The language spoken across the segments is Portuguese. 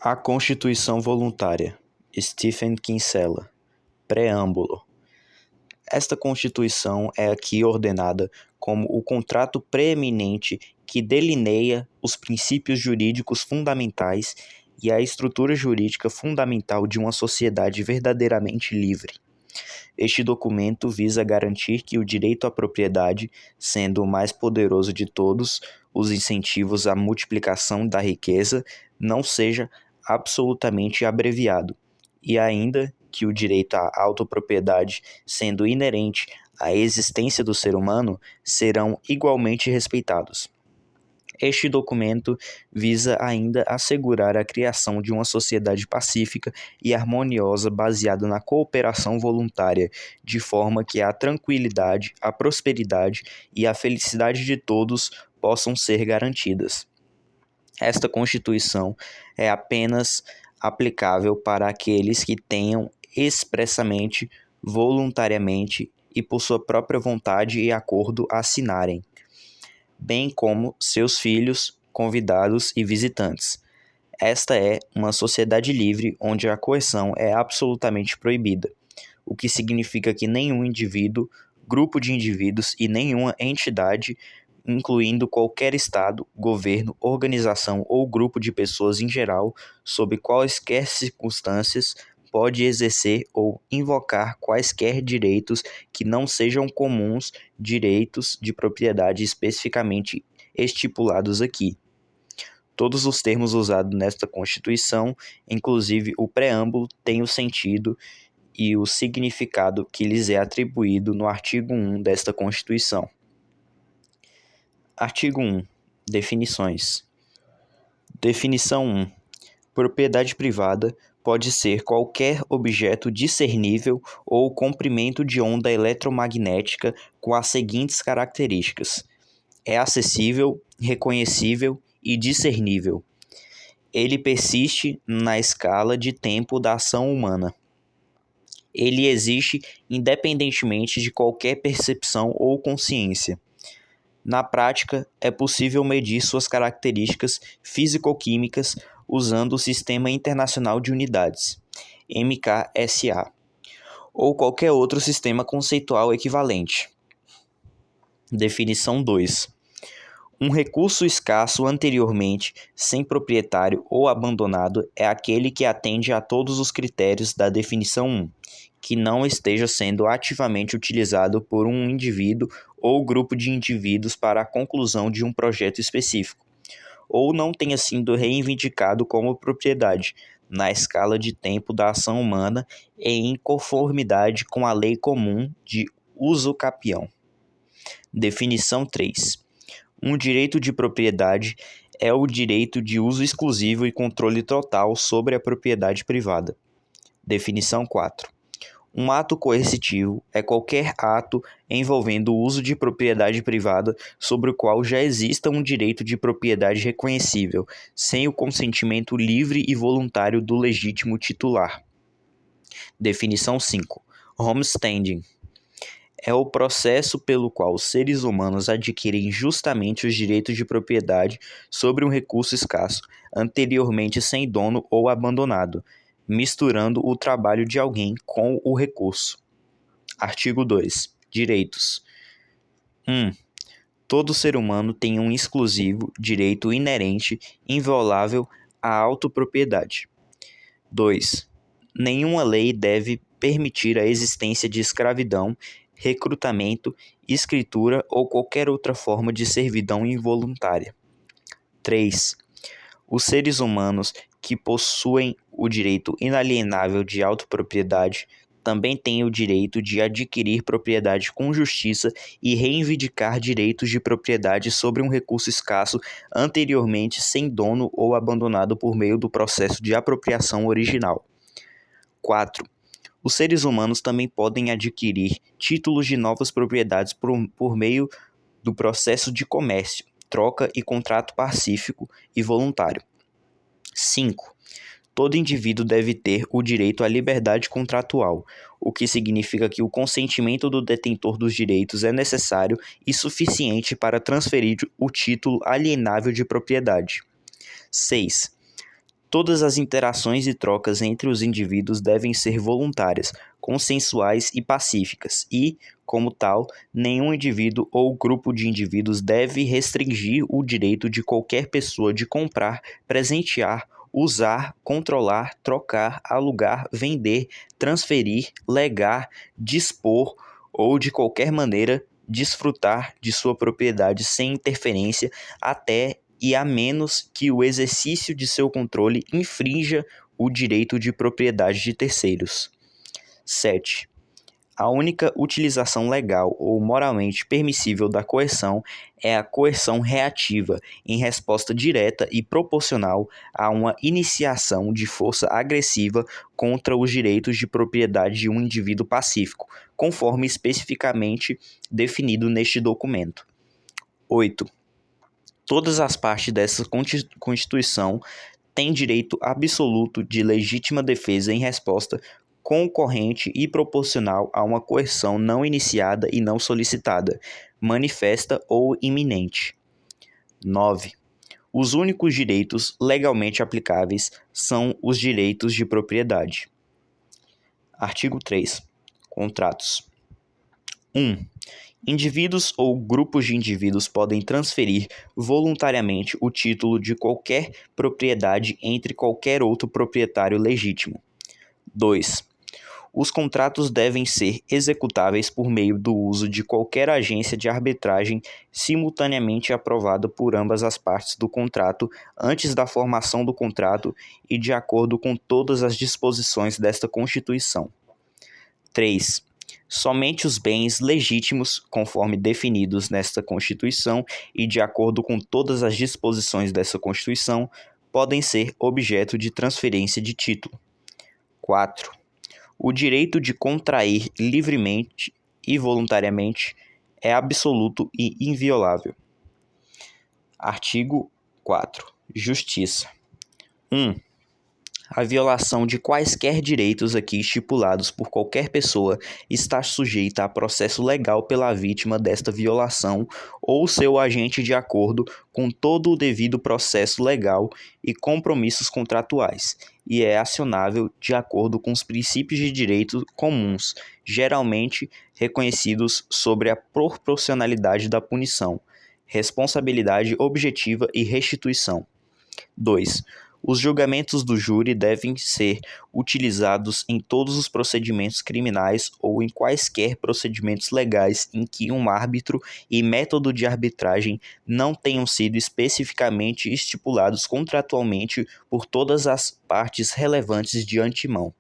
A Constituição Voluntária, Stephen Kinsella. Preâmbulo. Esta Constituição é aqui ordenada como o contrato preeminente que delineia os princípios jurídicos fundamentais e a estrutura jurídica fundamental de uma sociedade verdadeiramente livre. Este documento visa garantir que o direito à propriedade, sendo o mais poderoso de todos os incentivos à multiplicação da riqueza, não seja absolutamente abreviado, e ainda que o direito à autopropriedade, sendo inerente à existência do ser humano, serão igualmente respeitados. Este documento visa ainda assegurar a criação de uma sociedade pacífica e harmoniosa baseada na cooperação voluntária, de forma que a tranquilidade, a prosperidade e a felicidade de todos possam ser garantidas. Esta Constituição é apenas aplicável para aqueles que tenham expressamente, voluntariamente e por sua própria vontade e acordo assinarem, bem como seus filhos, convidados e visitantes. Esta é uma sociedade livre onde a coerção é absolutamente proibida, o que significa que nenhum indivíduo, grupo de indivíduos e nenhuma entidade, incluindo qualquer Estado, governo, organização ou grupo de pessoas em geral, sob quaisquer circunstâncias, pode exercer ou invocar quaisquer direitos que não sejam comuns direitos de propriedade especificamente estipulados aqui. Todos os termos usados nesta Constituição, inclusive o preâmbulo, têm o sentido e o significado que lhes é atribuído no artigo 1 desta Constituição. Artigo 1. Definições. Definição 1. Propriedade privada pode ser qualquer objeto discernível ou comprimento de onda eletromagnética com as seguintes características: é acessível, reconhecível e discernível. Ele persiste na escala de tempo da ação humana. Ele existe independentemente de qualquer percepção ou consciência. Na prática, é possível medir suas características físico-químicas usando o Sistema Internacional de Unidades, MKSA, ou qualquer outro sistema conceitual equivalente. Definição 2. Um recurso escasso anteriormente, sem proprietário ou abandonado, é aquele que atende a todos os critérios da definição 1, que não esteja sendo ativamente utilizado por um indivíduo ou grupo de indivíduos para a conclusão de um projeto específico, ou não tenha sido reivindicado como propriedade, na escala de tempo da ação humana e em conformidade com a lei comum de uso capião. Definição 3. Um direito de propriedade é o direito de uso exclusivo e controle total sobre a propriedade privada. Definição 4. Um ato coercitivo é qualquer ato envolvendo o uso de propriedade privada sobre o qual já exista um direito de propriedade reconhecível, sem o consentimento livre e voluntário do legítimo titular. Definição 5. Homesteading é o processo pelo qual os seres humanos adquirem justamente os direitos de propriedade sobre um recurso escasso, anteriormente sem dono ou abandonado, misturando o trabalho de alguém com o recurso. Artigo 2. Direitos. 1. Todo ser humano tem um exclusivo direito inerente, inviolável à autopropriedade. 2. Nenhuma lei deve permitir a existência de escravidão, recrutamento, escritura ou qualquer outra forma de servidão involuntária. 3. Os seres humanos que possuem o direito inalienável de autopropriedade também têm o direito de adquirir propriedade com justiça e reivindicar direitos de propriedade sobre um recurso escasso anteriormente sem dono ou abandonado por meio do processo de apropriação original. 4. Os seres humanos também podem adquirir títulos de novas propriedades por meio do processo de comércio, troca e contrato pacífico e voluntário. 5. Todo indivíduo deve ter o direito à liberdade contratual, o que significa que o consentimento do detentor dos direitos é necessário e suficiente para transferir o título alienável de propriedade. 6. Todas as interações e trocas entre os indivíduos devem ser voluntárias, consensuais e pacíficas e, como tal, nenhum indivíduo ou grupo de indivíduos deve restringir o direito de qualquer pessoa de comprar, presentear, usar, controlar, trocar, alugar, vender, transferir, legar, dispor ou de qualquer maneira desfrutar de sua propriedade sem interferência até e a menos que o exercício de seu controle infrinja o direito de propriedade de terceiros. 7. A única utilização legal ou moralmente permissível da coerção é a coerção reativa, em resposta direta e proporcional a uma iniciação de força agressiva contra os direitos de propriedade de um indivíduo pacífico, conforme especificamente definido neste documento. 8. Todas as partes dessa Constituição têm direito absoluto de legítima defesa em resposta concorrente e proporcional a uma coerção não iniciada e não solicitada, manifesta ou iminente. 9. Os únicos direitos legalmente aplicáveis são os direitos de propriedade. Artigo 3. Contratos. 1. Indivíduos ou grupos de indivíduos podem transferir voluntariamente o título de qualquer propriedade entre qualquer outro proprietário legítimo. 2. Os contratos devem ser executáveis por meio do uso de qualquer agência de arbitragem simultaneamente aprovada por ambas as partes do contrato antes da formação do contrato e de acordo com todas as disposições desta Constituição. 3. Somente os bens legítimos, conforme definidos nesta Constituição e de acordo com todas as disposições dessa Constituição, podem ser objeto de transferência de título. 4. O direito de contrair livremente e voluntariamente é absoluto e inviolável. Artigo 4. Justiça. 1. A violação de quaisquer direitos aqui estipulados por qualquer pessoa está sujeita a processo legal pela vítima desta violação ou seu agente de acordo com todo o devido processo legal e compromissos contratuais, e é acionável de acordo com os princípios de direito comuns, geralmente reconhecidos sobre a proporcionalidade da punição, responsabilidade objetiva e restituição. 2. Os julgamentos do júri devem ser utilizados em todos os procedimentos criminais ou em quaisquer procedimentos legais em que um árbitro e método de arbitragem não tenham sido especificamente estipulados contratualmente por todas as partes relevantes de antemão.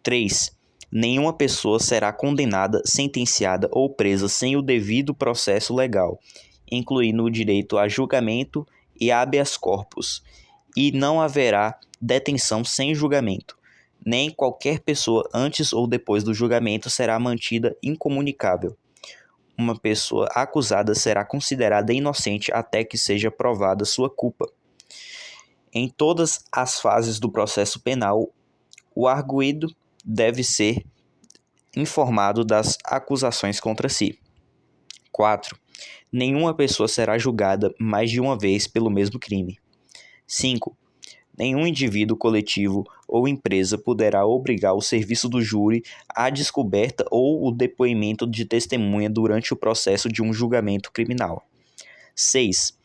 3. Nenhuma pessoa será condenada, sentenciada ou presa sem o devido processo legal, incluindo o direito a julgamento e habeas corpus, e não haverá detenção sem julgamento. Nem qualquer pessoa antes ou depois do julgamento será mantida incomunicável. Uma pessoa acusada será considerada inocente até que seja provada sua culpa. Em todas as fases do processo penal, o arguido deve ser informado das acusações contra si. 4. Nenhuma pessoa será julgada mais de uma vez pelo mesmo crime. 5. Nenhum indivíduo, coletivo ou empresa poderá obrigar o serviço do júri à descoberta ou o depoimento de testemunha durante o processo de um julgamento criminal. 6.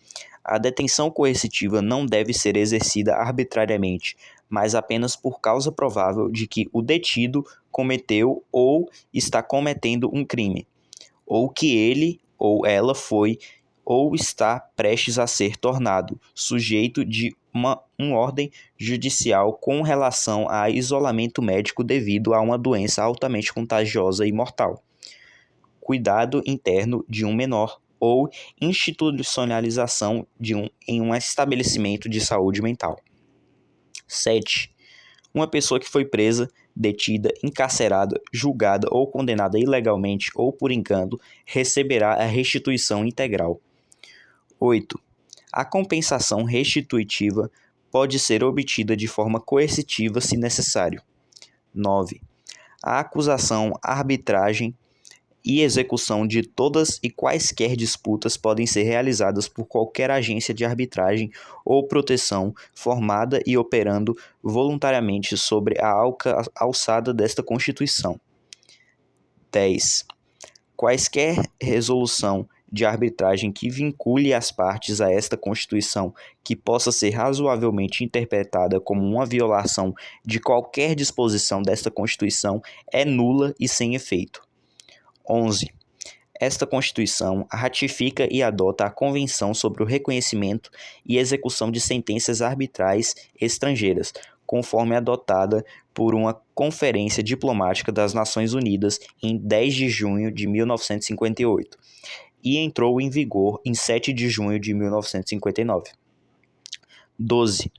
A detenção coercitiva não deve ser exercida arbitrariamente, mas apenas por causa provável de que o detido cometeu ou está cometendo um crime, ou que ele ou ela foi ou está prestes a ser tornado sujeito de uma ordem judicial com relação a isolamento médico devido a uma doença altamente contagiosa e mortal, cuidado interno de um menor ou institucionalização em um estabelecimento de saúde mental. 7. Uma pessoa que foi presa, detida, encarcerada, julgada ou condenada ilegalmente ou por engano receberá a restituição integral. 8. A compensação restitutiva pode ser obtida de forma coercitiva se necessário. 9. A acusação, arbitragem e execução de todas e quaisquer disputas podem ser realizadas por qualquer agência de arbitragem ou proteção formada e operando voluntariamente sobre a alçada desta Constituição. 10. Quaisquer resolução de arbitragem que vincule as partes a esta Constituição que possa ser razoavelmente interpretada como uma violação de qualquer disposição desta Constituição é nula e sem efeito. 11. Esta Constituição ratifica e adota a Convenção sobre o Reconhecimento e Execução de Sentenças Arbitrais Estrangeiras, conforme adotada por uma Conferência Diplomática das Nações Unidas em 10 de junho de 1958 e entrou em vigor em 7 de junho de 1959. 12.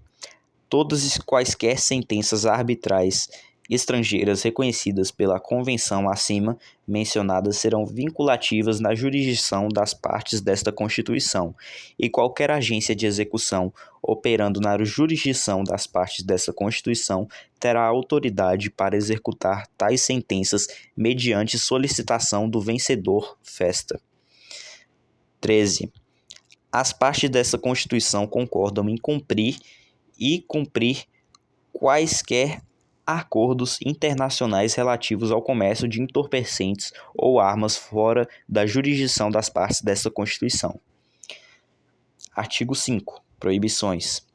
Todas e quaisquer sentenças arbitrais estrangeiras reconhecidas pela convenção acima mencionadas serão vinculativas na jurisdição das partes desta Constituição, e qualquer agência de execução operando na jurisdição das partes desta Constituição terá autoridade para executar tais sentenças mediante solicitação do vencedor festa. 13. As partes desta Constituição concordam em cumprir quaisquer acordos internacionais relativos ao comércio de entorpecentes ou armas fora da jurisdição das partes desta Constituição. Artigo 5. Proibições.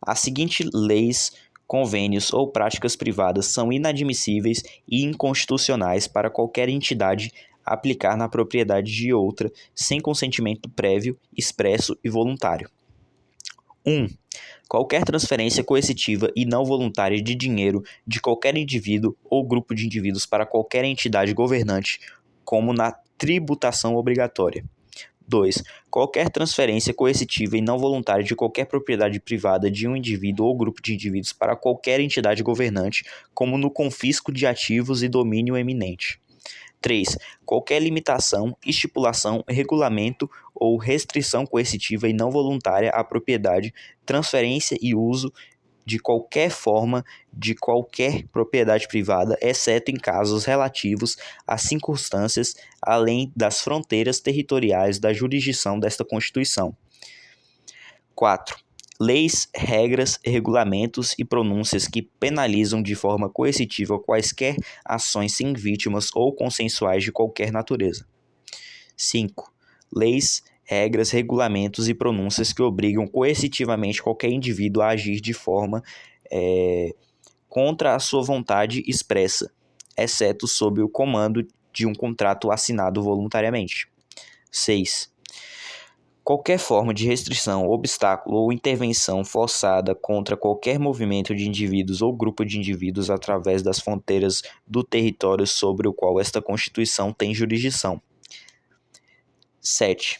As seguintes leis, convênios ou práticas privadas são inadmissíveis e inconstitucionais para qualquer entidade aplicar na propriedade de outra sem consentimento prévio, expresso e voluntário. 1. Qualquer transferência coercitiva e não voluntária de dinheiro de qualquer indivíduo ou grupo de indivíduos para qualquer entidade governante, como na tributação obrigatória. 2. Qualquer transferência coercitiva e não voluntária de qualquer propriedade privada de um indivíduo ou grupo de indivíduos para qualquer entidade governante, como no confisco de ativos e domínio eminente. 3. Qualquer limitação, estipulação, regulamento ou restrição coercitiva e não voluntária à propriedade, transferência e uso de qualquer forma de qualquer propriedade privada, exceto em casos relativos a circunstâncias além das fronteiras territoriais da jurisdição desta Constituição. 4. Leis, regras, regulamentos e pronúncias que penalizam de forma coercitiva quaisquer ações sem vítimas ou consensuais de qualquer natureza. 5. Leis, regras, regulamentos e pronúncias que obrigam coercitivamente qualquer indivíduo a agir de forma contra a sua vontade expressa, exceto sob o comando de um contrato assinado voluntariamente. 6. Qualquer forma de restrição, obstáculo ou intervenção forçada contra qualquer movimento de indivíduos ou grupo de indivíduos através das fronteiras do território sobre o qual esta Constituição tem jurisdição. 7.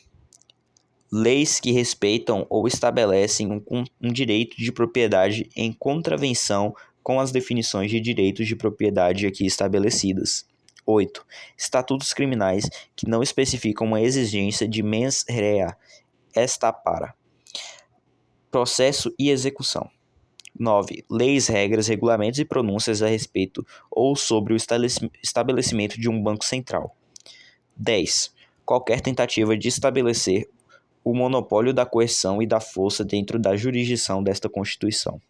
Leis que respeitam ou estabelecem um direito de propriedade em contravenção com as definições de direitos de propriedade aqui estabelecidas. 8. Estatutos criminais que não especificam uma exigência de mens rea esta para processo e execução. 9. Leis, regras, regulamentos e pronúncias a respeito ou sobre o estabelecimento de um banco central. 10. Qualquer tentativa de estabelecer o monopólio da coerção e da força dentro da jurisdição desta Constituição.